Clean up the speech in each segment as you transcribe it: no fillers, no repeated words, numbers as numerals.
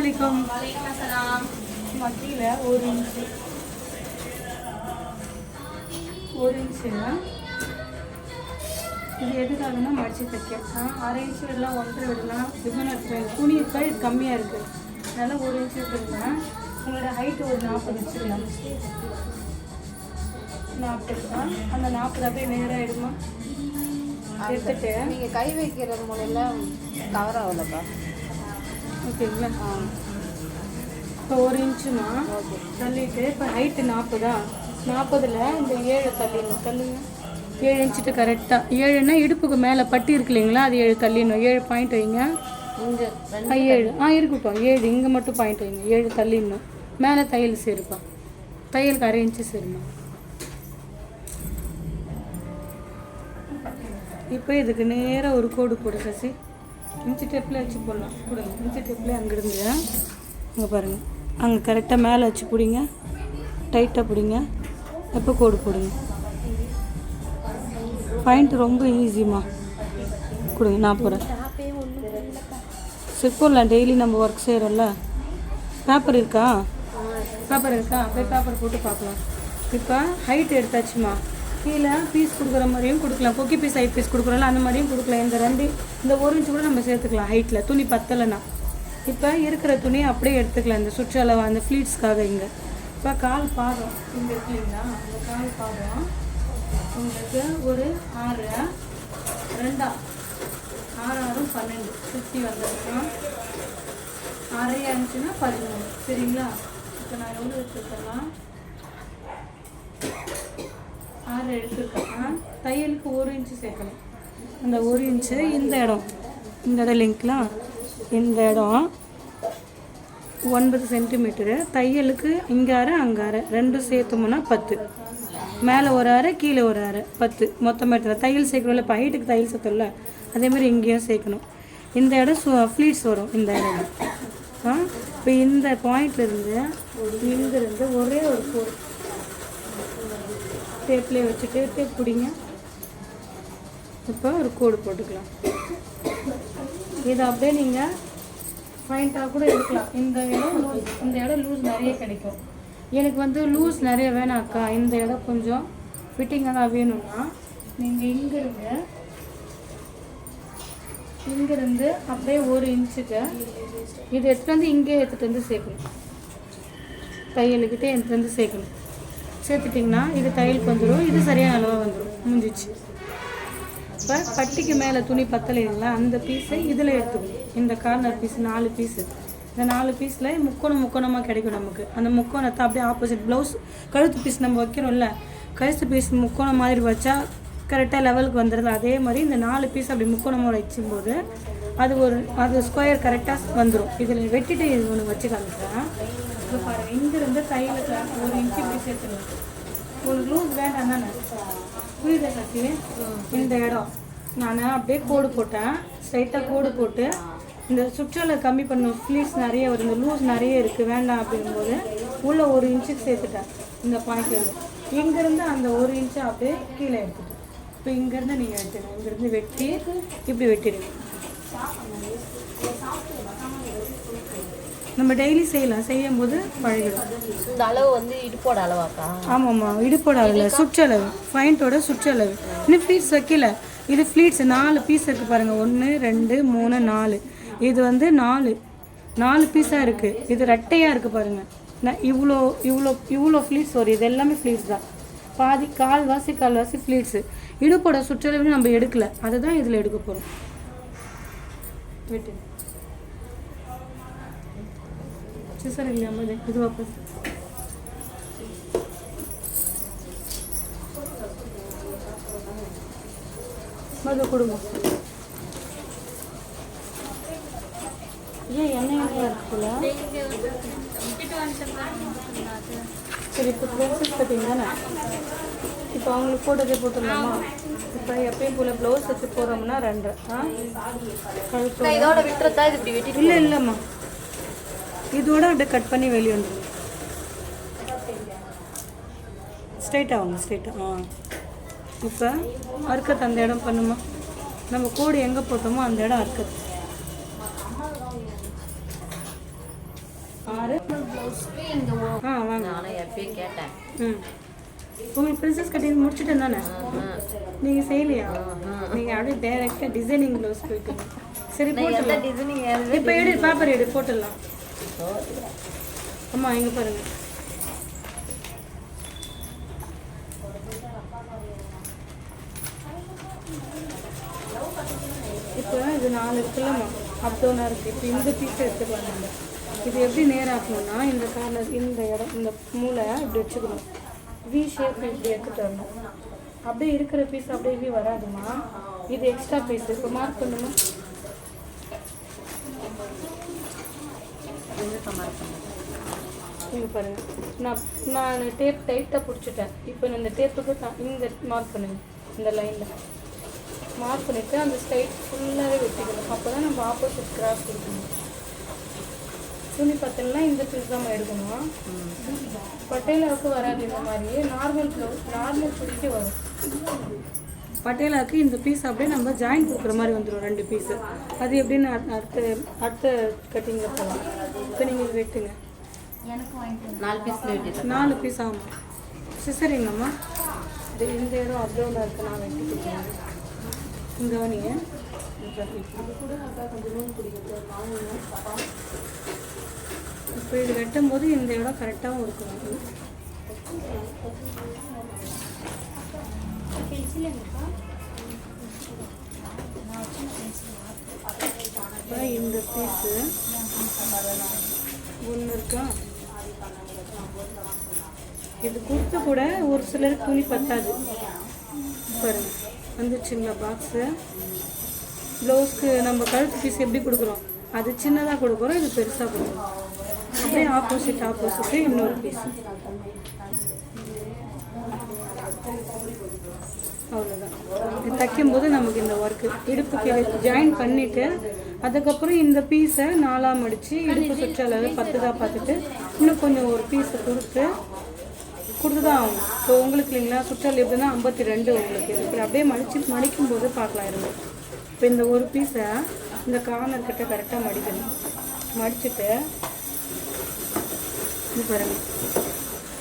அலைக்கும். மத்தியில் 1 இன்ச்சு 1 இன்ச்சுன்னா இது எதுக்காகனா மடித்து தைக்க. 1/2 இன்ச்சு விடலாம், 1.5 விடலாம், டிஃபன் எடுத்துக்கலாம். துணி இருக்கா இது கம்மியாக இருக்குது, அதனால் 1 இன்ச்சு எடுத்துருங்க. உங்களோட ஹைட்டு ஒரு 40 வச்சுக்கலாம். 40 தான். அந்த 40 அப்படியே நேராக எடுமா எடுத்துட்டு நீங்கள் கை வைக்கிறது மூலம் கவர் ஆகலப்பா. ஓகேங்களா? இப்போ 1 இன்ச்சுமா தள்ளிட்டு இப்போ ஹைட்டு 40 40ல் இந்த 7 தள்ளுங்க. 7 இன்ச்சுட்டு கரெக்டாக 7ன்னா இடுப்புக்கு மேலே பட்டி இருக்கு இல்லைங்களா, அது 7 தள்ளிடணும். 7 பாயிண்ட் வைங்க. இங்கே 7 இருக்கட்டும். 7 இங்கே மட்டும் பாயிண்ட் வைங்க. 7 தள்ளிடணும். மேலே தையல் சேருப்பா. தையலுக்கு 1/2 இன்ச்சு சேருமா. இப்போ இதுக்கு நேராக ஒரு கோடு போடு சசி. இன்ச்சு டேப்பில் வச்சு போடலாம். கொடுங்க. இன்ச்சு டேப்பில் அங்கேருந்து அங்கே பாருங்கள், அங்கே கரெக்டாக மேலே வச்சு பிடிங்க, டைட்டாக பிடிங்க. எப்போ கோடு போடுங்க. பாயிண்ட் ரொம்ப ஈஸிமா. கொடுங்க, நான் போகிறேன். சரி போடலாம். டெய்லி நம்ம ஒர்க் செய்கிறோம்ல. பேப்பர் இருக்கா? அப்படியே பேப்பர் போட்டு பார்க்கலாம். இப்போ ஹைட் எடுத்தாச்சுமா. கீழே பீஸ் கொடுக்குற மாதிரியும் கொடுக்கலாம். கொக்கி பீஸ் ஹைட் பீஸ் கொடுக்குறோம்ல, அந்த மாதிரியும் கொடுக்கலாம். இந்த 1 இன்ச்சு கூட நம்ம சேர்த்துக்கலாம் ஹைட்டில். துணி பத்தலைன்னா இப்போ இருக்கிற துணியை அப்படியே எடுத்துக்கலாம். இந்த சுற்றளவு அந்த ஃப்ளீட்ஸ்க்காக. இங்கே இப்போ கால் பாதம் இங்கே இருக்கு இல்லைங்களா, அந்த கால் பாதம் உங்களுக்கு ஒரு 6 2 6 6 12 சுற்றி வந்துருக்கோம். 6 இருந்துச்சுன்னா 13. சரிங்களா? இப்போ நான் எவ்வளோ எடுத்துருக்கேன்னா 6 எடுத்துருக்கேன். தையலுக்கு 1 இன்ச்சு சேர்க்கணும். அந்த 1 இன்ச்சு இந்த இடம் லிங்க்லாம் இந்த இடம் 9 சென்டிமீட்டரு. தையலுக்கு இங்கே 1/2 அங்கே 1/2 ரெண்டும் சேர்த்தோம்னா 10. மேலே ஒரு 1/2 கீழே ஒரு 1/2 10 மொத்தமாக எடுத்துக்கலாம். தையல் சேர்க்கணும்ல, இப்போ ஹைட்டுக்கு தையல் சேர்த்தோம்ல, அதேமாதிரி இங்கேயும் சேர்க்கணும். இந்த இடம் ஃப்ளீட்ஸ் வரும். இந்த இடம் இப்போ இந்த பாயிண்ட்லேருந்து இங்கேருந்து ஒரே ஒரு கோடு டேப்லேயே வச்சுட்டு டேப் பிடிங்க. இப்போ ஒரு கோடு போட்டுக்கலாம். இதை அப்படியே நீங்கள் பாயிண்ட்டாக கூட எடுக்கலாம். இந்த இடம் லூஸ் நிறைய கிடைக்கும். எனக்கு வந்து லூஸ் நிறைய வேணாக்கா, இந்த இடம் கொஞ்சம் ஃபிட்டிங்காக தான் வேணும்னா நீங்கள் இங்கேருந்து அப்படியே 1 இன்ச்சுக்கு இது எடுத்துகிட்டு வந்து இங்கே எடுத்துகிட்டு வந்து சேர்க்கணும். தையலுக்கிட்டே எடுத்துகிட்டு வந்து சேர்க்கணும். சேர்த்துட்டிங்கன்னா இது தையலுக்கு வந்துடும். இது சரியான அளவாக வந்துடும். முடிஞ்சிச்சு. இப்போ பட்டிக்கு மேலே துணி பத்தலைங்களா, அந்த பீஸை இதில் எடுத்துக்கணும். இந்த கார்னர் பீஸ் 4 பீஸு. இந்த 4 பீஸில் முக்கோணமாக கிடைக்கும் நமக்கு. அந்த முக்கோணத்தை அப்படியே ஆப்போசிட் ப்ளவுஸ் கழுத்து பீஸ் நம்ம வைக்கிறோம்ல, கழுத்து பீஸ் முக்கோணம் மாதிரி வச்சா கரெக்டாக லெவலுக்கு வந்துடுது. அதே மாதிரி இந்த 4 பீஸ் அப்படி முக்கோணமாக வச்சும்போது அது ஸ்கொயர் கரெக்டாக வந்துடும். இதில் வெட்டிட்டு இது ஒன்று வச்சு காமிக்கிறேன். இப்போ பாருங்கள், இங்கேருந்து தையலுக்கு 1 இன்ச்சு இப்படி சேர்த்துருவோம். உங்களுக்கு லூஸ் வேண்டாம் தானே, புரியுதா சசி? இந்த இடம் நான் அப்படியே கோடு போட்டேன். ஸ்ட்ரைட்டாக கோடு போட்டு இந்த சுற்றளவு கம்மி பண்ணும். ஃப்ளீட்ஸ் நிறைய வரும், இந்த லூஸ் நிறைய இருக்குது, வேண்டாம் அப்படிங்கும்போது உள்ளே 1 இன்ச்சுக்கு சேர்த்துட்டேன். இந்த பாயிண்ட்லேருந்து இங்கேருந்து அந்த 1 இன்ச்சு அப்படியே கீழே எடுத்துட்டேன். இப்போ இங்கேருந்து நீங்கள் எடுத்துக்கணும். இங்கேருந்து வெட்டி இப்படி வெட்டிடுங்க. நம்ம டெய்லி செய்யும்போது பழகிடும். இந்த அளவு வந்து இடுப்போட அளவாக்கா? ஆமாம்மா, இடுப்போட அளவு, சுற்றளவு, பாயிண்ட்டோட சுற்றளவு. இன்னும் ஃப்ளீட்ஸ் வைக்கல. இது ஃப்ளீட்ஸ் 4 பீஸ் இருக்குது பாருங்கள். 1 2 3 4. இது வந்து 4 பீஸாக இருக்குது. இது ரெட்டையாக இருக்குது பாருங்கள். நான் இவ்வளோ ஃப்ளீட்ஸ் வரும். இது எல்லாமே ஃப்ளீட்ஸ் தான். பாதி கால்வாசி ஃப்ளீட்ஸு. இடுப்போட சுற்றளவு நம்ம எடுக்கலை, அதை தான் இதில் எடுக்க போகிறோம். வெட்டு சிசர் இல்லையாம இது வாப்பஸ். மது கொடுங்க. ஏன் எண்ணெய் இருக்குல்ல? சரி, இப்போ ப்ளவுஸஸ் பார்த்தீங்கன்னா இப்போ அவங்களுக்கு போட்டதே போட்டுடலாமா? இப்போ எப்பயும் போல் ப்ளவுஸ் வச்சு போகிறோம்னா 2 இதோட விட்டுறதா இது இப்படி வெட்டி? இல்லைம்மா, இதோட அப்படியே கட் பண்ணி வெளியே வந்துடும். ஸ்ட்ரைட்டாக ஸ்ட்ரைட்டாக. இப்போ அறுக்கத்து அந்த இடம் பண்ணுமா, நம்ம கோடு எங்கே போட்டோமோ அந்த இடம் அறுக்கத்து. 6 ப்ளவுஸ்க்கு இங்கே வாங்க. நானும் எப்பயும் கேட்டேன். உங்களுக்கு ப்ரின்சஸ் கட்டிங் முடிச்சுட்டேன் தானே? நீங்கள் செய்யலையா? நீங்கள் அப்படியே டைரெக்டாக டிசைனிங் ப்ளவுஸ் போயிட்டீங்க. சரி போட்டுடலாம். டிசைனிங் இப்போ எடு, பேப்பர் எடு, போட்டுடலாம். அம்மா எங்கே பாருங்கள். இப்போ இது 4 இருக்குல்லம்மா, அப்டோனாக இருக்குது. இப்போ இந்த பீஸை எடுத்து பாருங்க. இது எப்படி நேராக்கணும்னா இந்த கார்னர், இந்த இடம், இந்த மூளை இப்படி வச்சுக்கணும். வி ஷேப் இப்படி எடுத்துகிட்டு வரணும். அப்படியே இருக்கிற பீஸ் அப்படியே வி வராதுமா. இது எக்ஸ்ட்ரா பீஸ். இப்போ மார்க் பண்ணுமா? இங்கே பாருங்கள். நான் டேப் டைட்டாக பிடிச்சிட்டேன். இப்போ இந்த டேப்புக்கு இந்த மார்க் பண்ணுங்க. இந்த லைனில் மார்க் பண்ணிவிட்டு அந்த ஸ்ட்ரைட் ஃபுல்லாகவே வெட்டிக்கணும். அப்போ தான் நம்ம ஆப்போசிட் கிராஸ் கொடுக்கணும். துணி பார்த்தீங்கன்னா இந்த பீஸ் தான் எடுக்கணும். பட்டேலாவுக்கு வராது இந்த மாதிரி. நார்மல் ப்ளவுஸ், நார்மல் துணிக்கு வரும். பட்டேலாவுக்கு இந்த பீஸ் அப்படியே நம்ம ஜாயின் கொடுக்குற மாதிரி வந்துடும், 2 பீஸு. அது எப்படின்னு அடுத்த கட்டிங்கில் போகலாம். இப்போ நீங்கள் வெட்டுங்க. 4 பீஸ் வெட்டிட்டேன். 4 பீஸ் ஆகும். சிசரிங்கம்மா. இந்த இடம் அவ்வளோ இருக்குது. நான் வெட்டி கொடுக்குறேன். இங்கே வந்தீங்க. இப்போ இது வெட்டும் போது இந்த இடம் கரெக்டாகவும் இருக்கணும். இந்த பீஸு ஒன்று இருக்கா? இது கொடுத்து கூட ஒரு சிலருக்கு துணி பத்தாது. பாருங்க வந்துச்சுங்களா பாக்ஸு. ப்ளவுஸ்க்கு நம்ம கழுத்து பீஸ் எப்படி கொடுக்குறோம், அது சின்னதாக கொடுக்குறோம், இது பெருசாக கொடுக்குறோம். அப்படியே ஆப்போசிட்டு இன்னொரு பீஸ். அவ்வளோதான். இது தைக்கும்போது நமக்கு இந்த ஒர்க்கு இடுப்புக்கு ஜாயின் பண்ணிவிட்டு அதுக்கப்புறம் இந்த பீஸை 4ஆக மடித்து இடுப்பு சுற்றளவு 10 தான் பார்த்துட்டு இன்னும் கொஞ்சம் ஒரு பீஸை கொடுத்து தான் ஆகும். இப்போ உங்களுக்கு இல்லைங்களா சுற்றளவு எப்படின்னா 52 உங்களுக்கு இருக்குது. அப்படியே மடிக்கும் போது பார்க்கலாம் இருங்க. இப்போ இந்த ஒரு பீஸை இந்த கார்னர் கிட்ட கரெக்டாக மடிக்கணும். மடிச்சுட்டு இது பாருங்கள்,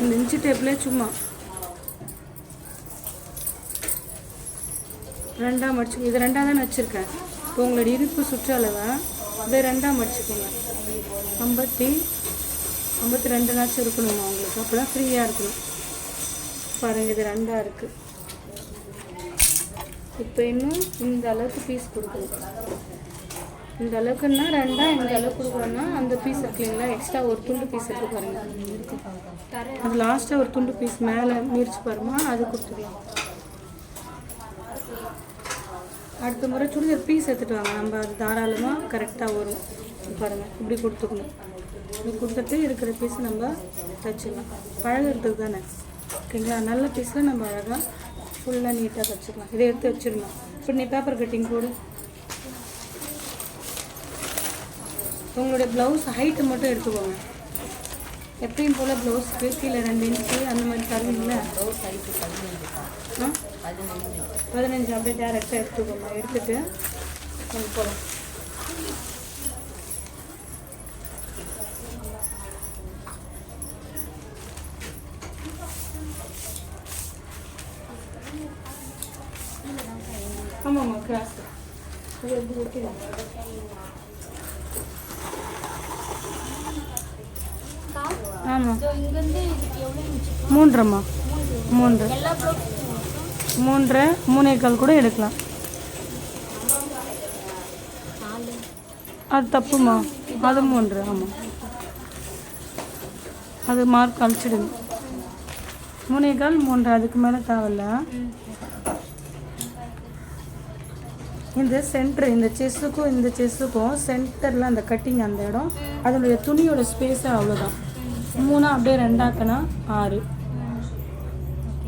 இந்த இன்ச்சு டேப்லேயே சும்மா 2ஆக மடிச்சு, இது 2ஆக தான் வச்சுருக்கேன். இப்போ உங்களோட இடுப்பு சுற்றளவை இதை 2ஆக மடிச்சுக்கோங்க. 52 இருக்கணுமா உங்களுக்கு, அப்போ தான் ஃப்ரீயாக இருக்கணும். பாருங்கள் இது 2ஆக இருக்குது. இப்போ இன்னும் இந்த அளவுக்கு பீஸ் கொடுக்கணும். இந்த அளவுக்குன்னா 2ஆக இந்த அளவுக்கு கொடுக்குறோன்னா அந்த பீஸ் இருக்கு இல்லைங்களா, எக்ஸ்ட்ரா ஒரு துண்டு பீஸ் இருக்குது பாருங்கள். அது லாஸ்ட்டாக ஒரு துண்டு பீஸ் மேலே மீறிச்சு பாருமா, அது கொடுத்துக்கலாம். அடுத்த முறை சுடிதார் பீஸ் எடுத்துகிட்டு வாங்க, நம்ம அது தாராளமாக கரெக்டாக வரும். பாருங்கள் இப்படி கொடுத்துக்கணும். இப்படி கொடுத்துட்டு இருக்கிற பீஸ் நம்ம தைச்சிடலாம். பழகிறதுக்கு தானே ஓகேங்களா. நல்ல பீஸில் நம்ம அழகாக ஃபுல்லாக நீட்டாக தைச்சிக்கலாம். இதை எடுத்து வச்சிடலாம். இப்போ நீ பேப்பர் கட்டிங் போடு. உங்களுடைய ப்ளவுஸ் ஹைட்டு மட்டும் எடுத்துக்கோங்க. எப்பயும் போல் ப்ளவுஸ்க்கு கீழே 2 இன்ச்சு அந்த மாதிரி தருவீங்களா? ப்ளவுஸ் ஹைட்டு 15 அப்படியே டேரெக்டாக எடுத்துக்கோங்க. எடுத்துகிட்டு நம்ம போகலாம். ஆமாம்மா கிராஸ் அது எப்படி வைக்கலாம். ஆமாம் 3:30 3:45 கூட எடுக்கலாம். அது தப்புமா, அது 3. ஆமாம் அது மார்க் அழிச்சிடுங்க. 3:15 3, அதுக்கு மேலே தேவையில்ல. இந்த சென்டர், இந்த செஸ்ஸுக்கும் சென்டரில் அந்த கட்டிங் அந்த இடம், அதனுடைய துணியோட ஸ்பேஸு அவ்வளோதான். 3 அப்படியே 2ஆக்கினா 6.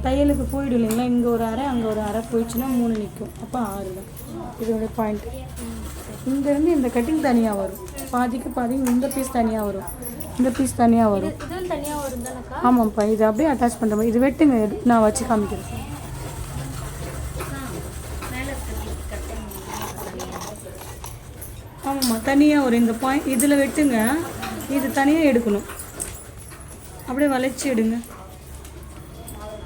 தையலுக்கு போயிடும் இல்லைங்களா, இங்கே ஒரு அரை அங்கே ஒரு அரை போயிடுச்சுன்னா 3 நிற்கும். அப்போ 6 தான் இதோடைய பாயிண்ட்டு. இங்கேருந்து இந்த கட்டிங் தனியாக வரும், பாதிக்கு பாதி இந்த பீஸ் தனியாக வரும், இந்த பீஸ் தனியாக வரும். ஆமாம்ப்பா, இது அப்படியே அட்டாச் பண்ணுற மாதிரி. இது வெட்டுங்க, நான் வச்சு காமிக்கிறேன். ஆமாம்மா தனியாக வரும். இந்த பாயிண்ட் இதில் வெட்டுங்க, இது தனியாக எடுக்கணும். அப்படியே வளைச்சி எடுங்க.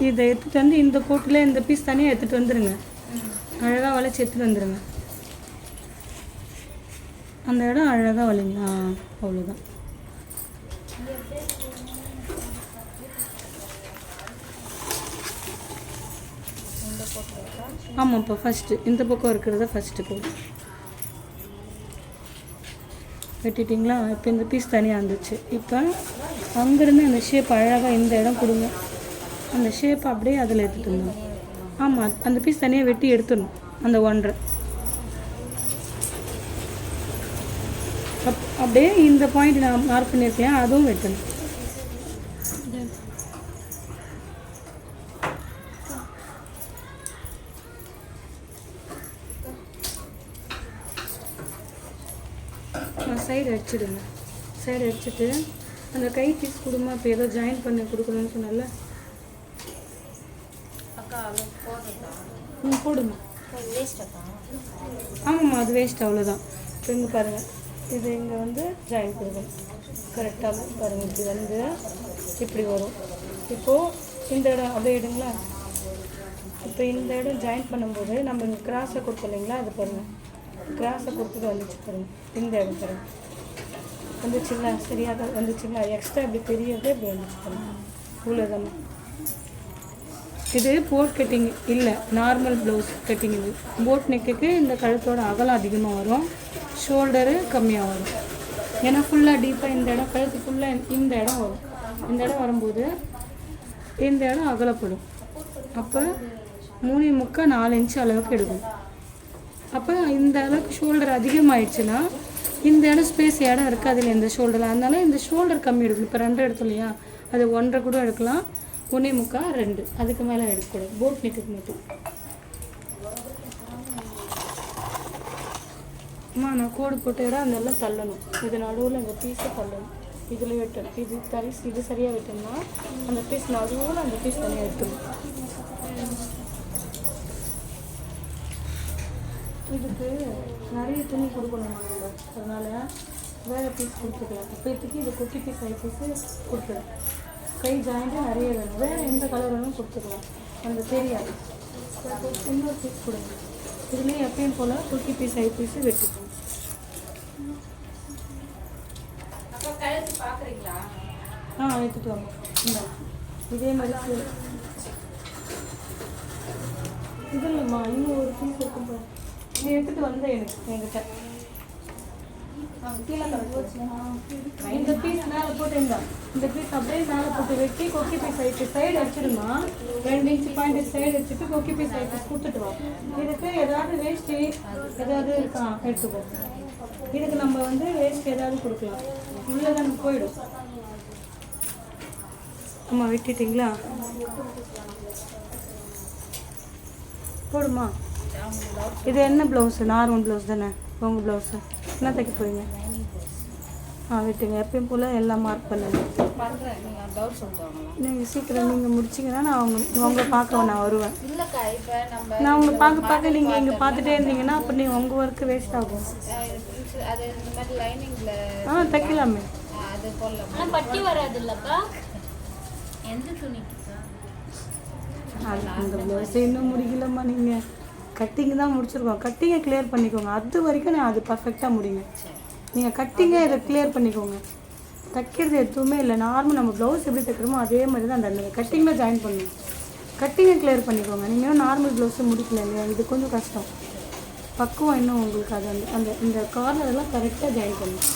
இதை எடுத்துகிட்டு வந்து இந்த கோட்டில் இந்த பீஸ் தனியாக எடுத்துகிட்டு வந்துடுங்க. அழகாக வளைச்சி எடுத்துகிட்டு வந்துடுங்க. அந்த இடம் அழகாக வளைங்க. அவ்வளோதான். ஆமாப்பா, ஃபஸ்ட்டு இந்த பக்கம் இருக்கிறத ஃபஸ்ட்டு போடு. வெட்டிட்டிங்களா? இப்போ இந்த பீஸ் தனியாக இருந்துச்சு. இப்போ அங்கேருந்து அந்த ஷேப் அழகாக இந்த இடம் கொடுங்க. அந்த ஷேப்பை அப்படியே அதில் எடுத்துகிட்டு இருந்தோம். ஆமாம், அந்த பீஸ் தனியாக வெட்டி எடுத்துடணும். அந்த 1.5 அப்படியே இந்த பாயிண்ட் நான் மார்க் பண்ணியிருக்கேன், அதுவும் வெட்டணும். சைடு அடிச்சிடுங்க. சைடு அடிச்சுட்டு அந்த கை பீஸ் கொடுமா. இப்போ ஏதோ ஜாயின் பண்ணி கொடுக்கணும்னு சொன்னால போடுமா. ஆமாம்மா, அது வேஸ்ட். அவ்வளோதான். இப்போ இங்கே பாருங்கள், இது இங்கே வந்து ஜாயின் கொடுக்கணும். கரெக்டாக பாருங்கள். இப்படி வந்து இப்படி வரும். இப்போது இந்த இடம் அப்படியே எடுங்களா. இப்போ இந்த இடம் ஜாயின் பண்ணும்போது நம்ம இங்கே கிராஸை கொடுத்தோம் இல்லைங்களா, அது பாருங்கள். கிராஸை கொடுத்துட்டு வந்துச்சு பாருங்கள். இந்த இடம் பாருங்கள் வந்துச்சுங்களா. சரியாக வந்துச்சுங்களா. எக்ஸ்ட்ரா இப்படி பெரியது இப்படி வந்துச்சு பாருங்கள். இவ்வளோதானே. இது போட் கட்டிங் இல்லை, நார்மல் ப்ளவுஸ் கட்டிங். இது போட் நெக்குக்கு இந்த கழுத்தோட அகலம் அதிகமாக வரும், ஷோல்டரு கம்மியாக வரும். ஏன்னா ஃபுல்லாக டீப்பாக இந்த இடம் கழுத்து ஃபுல்லாக இந்த இடம் வரும். இந்த இடம் வரும்போது இந்த இடம் அகலப்படும். அப்போ 3.75 4 இன்ச்சு அளவுக்கு எடுக்கும். அப்போ இந்த அளவுக்கு ஷோல்டர் அதிகமாகிடுச்சுன்னா இந்த இடம் ஸ்பேஸ் இடம் இருக்காது இல்லை இந்த ஷோல்டரில். அதனால இந்த ஷோல்டர் கம்மி எடுக்கணும். இப்போ 2 எடுத்தோம் இல்லையா, அது 1.5 கூட எடுக்கலாம், 1.75 2, அதுக்கு மேலே எடுக்கக்கூடாது. போட் நெக்குக்கு மட்டும். அம்மா, நான் கோடு போட்ட இடம் அந்த எல்லாம் தள்ளணும். இது நடுவில் இந்த பீஸை தள்ளணும். இதில் வெட்டணும். இது சரியாக வெட்டணும்னா அந்த பீஸ் நடுவில் அந்த பீஸ் தனியாக எடுக்கணும். இதுக்கு நிறைய துணி கொடுக்கணுமா நம்ம, அதனால் வேறு பீஸ் கொடுத்துக்கலாம். இப்போதைக்கு இது குட்டி பீஸ் ஹை பீஸு கொடுத்துடும். கை ஜாயிண்ட்டு நிறைய வேணும். வேறு எந்த கலர் வேணும் கொடுத்துக்கலாம். அந்த தெரியாது. இன்னொரு பீஸ் கொடுங்க. இதுலேயே எப்பயும் போல் குட்டி பீஸ் ஹை பீஸு வெட்டிக்கணும். எடுத்துட்டு வாங்க. இந்த இதே மாதிரி இது இல்லைம்மா, இன்னும் ஒரு பீஸ் இருக்கும் போது நீ எடுத்துகிட்டு வந்த என்கிட்ட இந்த பீஸ் மேலே போட்டுங்க. இந்த பீஸ் அப்படியே மேலே போட்டு வெட்டி கொக்கி பீஸ் ஆகிட்டு சைடு அடிச்சிடுமா. 2 இன்ச்சு பாயிண்ட் சைடு வச்சுட்டு கொக்கி பீஸ் ஆகிட்டு கொடுத்துட்டு வா. இதுக்கு ஏதாவது வேஸ்ட்டு ஏதாவது எடுத்துக்கோ. இதுக்கு நம்ம வந்து வேஸ்ட் ஏதாவது கொடுக்கலாம். உள்ளே தான் போயிடும். ஆமாம், வெட்டிட்டிங்களா? போடுமா. இது என்ன ப்ளவுஸு? நார்மல் ப்ளவுஸ் தானே உங்கள் ப்ளவுஸு? என்ன தைக்க போகிறீங்க? வெட்டுங்க. எப்பயும் போல் எல்லாம் மார்க் பண்ணுங்க. நீங்கள் சீக்கிரம் நீங்கள் முடிச்சிங்கன்னா நான் உங்களை பார்க்க நான் வருவேன். நான் உங்களை பார்க்க நீங்கள் இங்கே பார்த்துட்டே இருந்தீங்கன்னா அப்போ நீங்கள் உங்கள் ஒர்க்கு வேஸ்ட் ஆகும். தைக்கலாமே. பட்டி வராது இல்லைப்பா. எந்த துணிக்கு? அந்த ப்ளவுஸ் இன்னும் முடிக்கலம்மா. நீங்கள் கட்டிங் தான் முடிச்சிருக்கோம். கட்டிங்கை கிளியர் பண்ணிக்கோங்க. அது வரைக்கும் நான் அது பர்ஃபெக்டாக முடிங்க. நீங்கள் கட்டிங்கை இதை கிளியர் பண்ணிக்கோங்க. தைக்கிறது எதுவுமே இல்லை. நார்மல் நம்ம ப்ளவுஸ் எப்படி தைக்கிறோமோ அதே மாதிரி தான் அந்த கட்டிங்கில் ஜாயின் பண்ணணும். கட்டிங்கை கிளியர் பண்ணிக்கோங்க. நீங்கள் நார்மல் ப்ளவுஸை முடிக்கல இல்லையா, இது கொஞ்சம் கஷ்டம். பக்குவம் இன்னும் உங்களுக்கு அது அந்த இந்த கார்னரெல்லாம் கரெக்டாக ஜாயின் பண்ணணும்.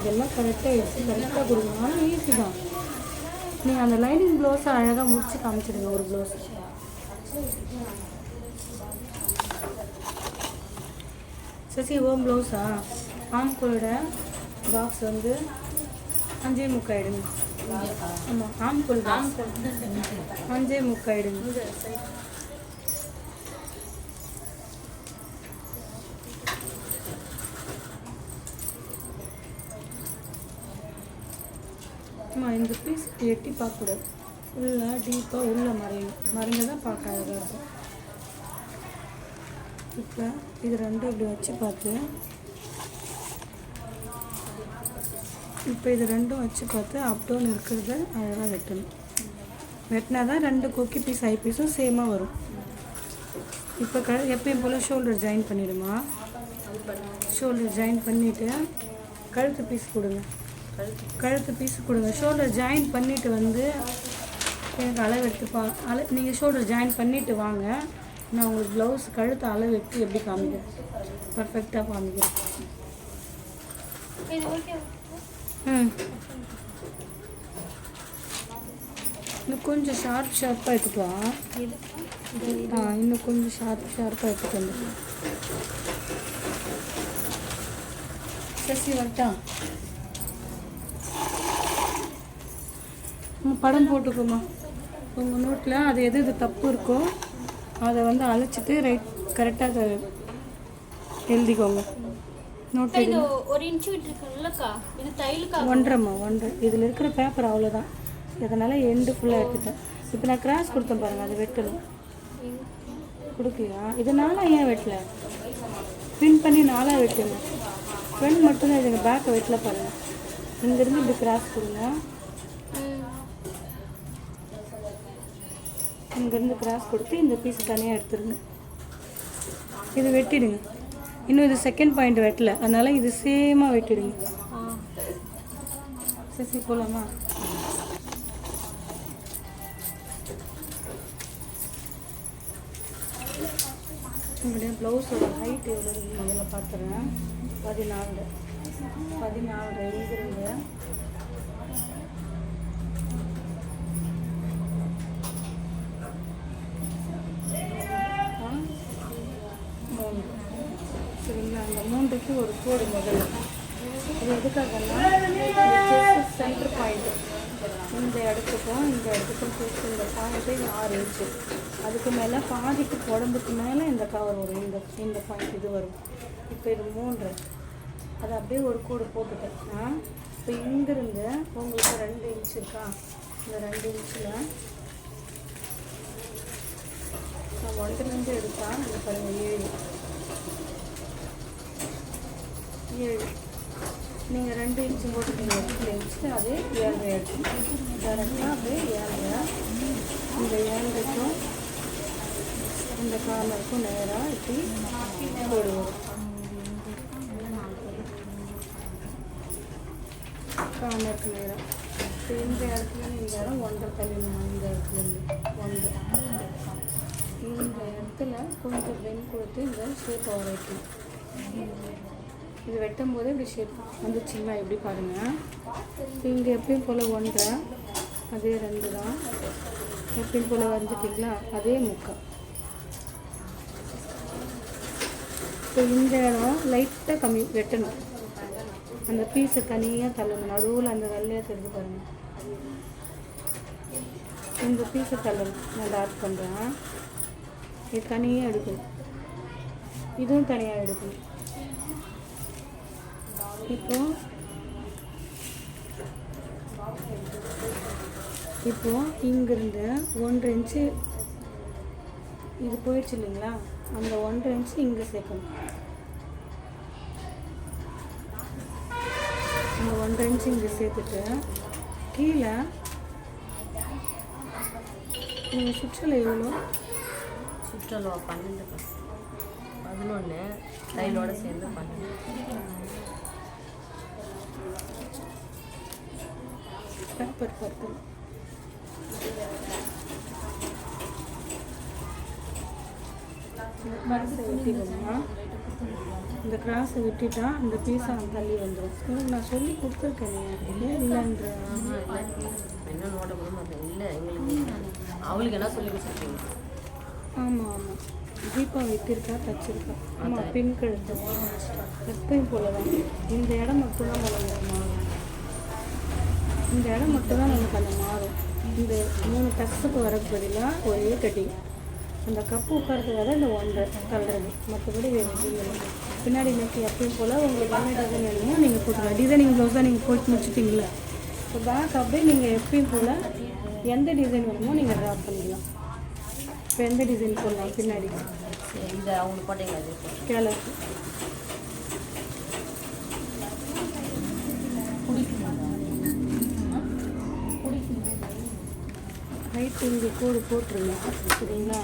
இதெல்லாம் கரெக்டாக எடுத்து கரெக்டாக கொடுக்கணும். ஆனால் ஈஸி தான். நீங்கள் அந்த லைனிங் ப்ளவுஸை அழகாக முடிச்சு காமிச்சிடுங்க. ஒரு ப்ளவுஸ் சசி ஓம் ப்ளவுஸா? ஆம்கோலோட பாக்ஸ் வந்து 5.75 ஆகிடுங்க. ஆமாம், ஆம்கோல் 5.75 ஆகிடுங்க. ஆமாம், இந்த பீஸ் எட்டி பார்க்கக்கூடாது. ஃபுல்லாக டீப்பாக உள்ளே மறைங்க தான் பார்க்க அழகாக இருக்கும். இப்போ இது 2 இப்படி வச்சு பார்த்து இப்போ இது ரெண்டும் வச்சு பார்த்து அப் டவுன் இருக்கிறத அதெல்லாம் வெட்டணும். வெட்டினா தான் 2 கொக்கி பீஸ் ஐ பீஸும் சேமாக வரும். இப்போ எப்பயும் போல் ஷோல்டர் ஜாயின் பண்ணிவிடுமா. ஷோல்டர் ஜாயின் பண்ணிவிட்டு கழுத்து பீஸ் கொடுங்க. கழுத்து பீஸ் கொடுங்க. ஷோல்டர் ஜாயின் பண்ணிவிட்டு வந்து எனக்கு அளவு எடுத்து நீங்கள் ஷோல்டர் ஜாயின் பண்ணிவிட்டு வாங்க. நான் உங்களுக்கு ப்ளவுஸ் கழுத்து அளவு எடுத்து எப்படி காமிக்கிறேன், பர்ஃபெக்டாக காமிக்கிறேன். இன்னும் கொஞ்சம் ஷார்ப்பாக எடுத்துக்கலாம். இன்னும் கொஞ்சம் ஷார்ப்பாக எடுத்துட்டு வந்து சசி வரட்டா. படம் போட்டுக்கோமா உங்கள் நோட்டில். அது எது எது தப்பு இருக்கோ அதை வந்து அழைச்சிட்டு கரெக்டாக எழுதிக்கோங்க. நோட் இது 1 இன்ச் விட்டுருக்குல்லக்கா, இது தையலுக்கா 1.5 இதில் இருக்கிற பேப்பர் அவ்வளோதான். இதனால் எண்டு ஃபுல்லாக எடுத்துட்டேன். இப்போ நான் கிராஸ் கொடுத்தேன் பாருங்கள், அது வெட்டணும். கொடுக்கலையா? இது 4 ஏன் வெட்டல? பின் பண்ணி 4 வெட்டுங்க. ஃப்ரண்ட் மட்டும்தான் இதுங்க, பேக்கை வெட்டல பாருங்கள். இங்கேருந்து இப்படி கிராஸ் கொடுங்க. இங்கேருந்து கிராஸ் கொடுத்து இந்த பீஸ் தனியாக எடுத்துருங்க. இது வெட்டிடுங்க. இன்னும் இது செகண்ட் பாயிண்ட் வெட்டல, அதனால் இது சேமாக வெட்டிடுங்க. சசி போகலாமா? உங்களுடைய ப்ளவுஸோட ஹைட் எவ்வளோ முதல்ல பார்த்துறேன். 14 இங்கிருந்து 3. சரிங்களா? அந்த 3க்கு ஒரு கோடு முதல்ல. இது எதுக்காகன்னா சென்டர் பாயிண்ட்டு இந்த இடத்துக்கும் சேர்த்து இந்த பாயிண்ட்டு 6 இன்ச்சு. அதுக்கு மேலே பாதிக்கு உடம்புக்கு மேலே இந்த கவர் வரும். இந்த பாயிண்ட் இது வரும். இப்போ இது 3. அதை அப்படியே ஒரு கோடு போட்டுட்டேன். இப்போ இங்கேருந்து உங்களுக்கு 2 இன்ச்சு இருக்கா? இந்த 2 இன்ச்சில் நான் 1லேருந்து எடுத்தா இந்த பாருங்கள் 7. நீங்கள் 2 இன்ச்சு போட்டுட்டீங்க. 2 இன்ச்சு அதே 7 எடுத்து டேரெக்டாக அப்படியே 7 இந்த 7க்கும் இந்த கார்னருக்கும் நேராக இப்படி போடுவோம். கார்னருக்கு நேராக இப்போ இந்த இடத்துல இந்த இடம் 1.5 தள்ளிடணும். இந்த இடத்துலேருந்து 1. இந்த இடத்துல கொஞ்சம் பென் கொடுத்து இந்த ஷேப்பை வரைக்கும் இது வெட்டும் போது இப்படி ஷேப் வந்துச்சுங்களா? எப்படி பாருங்கள். இங்கே எப்பயும் போல் 1, அதே 2 தான். எப்பயும் போல் வரைஞ்சிட்டிங்களா? அதே 3. இப்போ இந்த இடம் லைட்டாக கம்மி வெட்டணும். அந்த பீஸை தனியாக தள்ளணும். நடுவில் அந்த வெள்ளையாக தெரிஞ்சு பாருங்கள். இந்த பீஸை தள்ளணும். நான் டார்க் பண்ணுறேன். இது தனியாக எடுக்கணும். இதுவும் தனியாக எடுக்கணும். இப்போ இங்கிருந்து 1.5 இன்ச்சு இது போயிடுச்சு இல்லைங்களா? அந்த 1.5 இன்ச்சு இங்கே சேர்க்கணும். இந்த 1.5 இன்ச்சு இங்கே சேர்த்துட்டு கீழே நீங்கள் சுற்றலை எவ்வளோ? சுற்றலோ 11 தையலோட சேர்ந்து 12. பேப்பர் பர்பிள் கிராஸை வெட்டிடுமா? இந்த கிராஸை விட்டுட்டா இந்த பீஸை தள்ளி வந்துடும். உங்களுக்கு நான் சொல்லி கொடுத்துருக்கேன். இல்லைன்ற என்ன நோட்ட கூட மாட்டேன். இல்லை எங்களுக்கு அவளுக்கு என்ன சொல்லி கொடுத்துருக்கீங்க? ஆமாம் தீபா வெட்டியிருக்கா, தச்சிருக்கா. ஆமாம் பிங்க் எடுத்து எப்பயும் போல தான். இந்த இடம் மட்டும்தான் நமக்கு மாறும். இந்த இடம் மட்டும்தான் நமக்கு அந்த மாறும். இந்த 3 டக்ஸுக்கு வரக்கு பதிலாக ஒரே கட்டிங். அந்த கப்பு உட்காரத்துக்காக இந்த 1 தள்ளுறது. மற்றபடி வேறு எதுவும் பின்னாடி நெக்கு எப்பயும் போல் உங்களுக்கு என்ன டிசைன் வேணுமோ நீங்கள் போட்டுக்கலாம். டிசைனிங் ப்ளவுஸ் தான் நீங்கள் போட்டு முடிச்சுட்டிங்களா? இப்போ பேக் அப்படியே நீங்கள் எப்பயும் போல் எந்த டிசைன் வேணுமோ நீங்கள் ட்ராப் பண்ணிக்கலாம். இப்போ எந்த டிசைன் போடலாம்? பின்னாடி இந்த அவங்களுக்கு போட்டீங்களா? அது கேலருக்கு பிடிக்கும். ஹைட் இங்கே கோடு போட்டுருங்க சரிங்களா.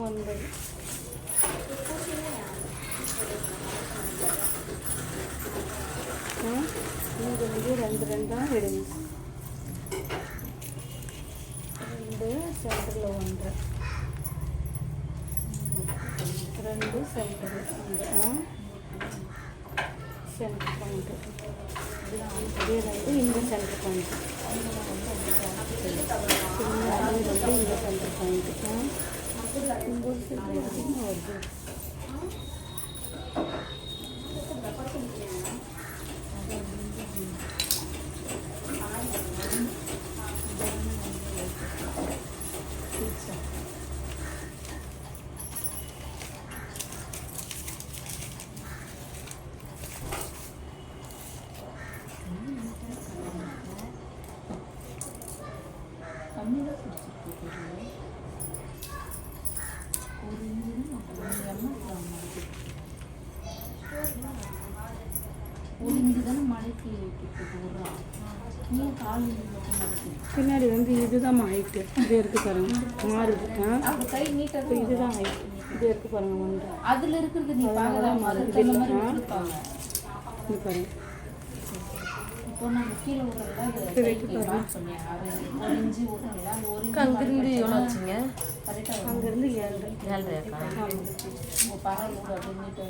ஒன்பது இங்கே வந்து ரெண்டு ரெண்டாக எடுங்க. ரெண்டு சென்டரில் ஒன்று, ரெண்டு சென்டரு சென்டர் பாயிண்ட்டு, இதே ரெண்டு இந்த சென்டர் பாயிண்ட்டு, அதே ரெண்டு இந்த சென்டர் பாயிண்ட்டு. இங்கே ஒரு சென்டர் வருது. பின்னாடி வந்து இதுதான் ஹைட்டு, இது இருக்கு பாருங்க மாறுது. கை நீட்டாக இப்போ இதுதான் ஹைட், இது இருக்கு பாருங்க ஒன்று. அதில் இருக்கிறது நீ அதனாலதான் மாறுது. இது பாருங்க இப்போ நம்ம கீழே இது வைக்க பாருங்க. சொன்னேன் அது 1 இன்ச்சு விட்றீங்களா? அந்த 1 இன்ச்சு அங்கிருந்து எவ்வளோ வச்சுங்க? கரெக்டாக அங்கேருந்து 7 7.5 உங்கள் பரவாயில்ல அப்படின்னு நீட்டாக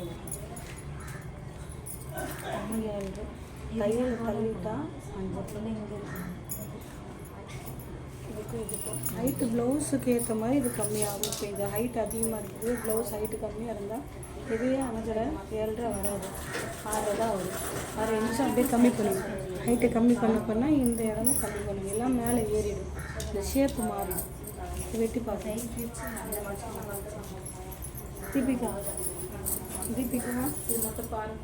தையல் தள்ளிட்டா அந்த பிள்ளைங்க இருக்கு. இதுக்கும் ஹைட்டு ப்ளவுஸுக்கு ஏற்ற மாதிரி இது கம்மியாகும். இப்போ இது ஹைட் அதிகமாக இருக்குது, ப்ளவுஸ் ஹைட்டு கம்மியாக இருந்தால் இதுவே அனதரை 7.5 வராது, 6 தான் வரும். 6 இன்ச்சு அப்படியே கம்மி பண்ணுங்க. ஹைட்டை கம்மி பண்ண இந்த இடமும் கம்மி பண்ணுங்க, எல்லாம் மேலே ஏறிடும், இந்த ஷேப்பு மாறும். வெட்டி பார்க்க தீபிகா இது மட்டும் பாருங்க.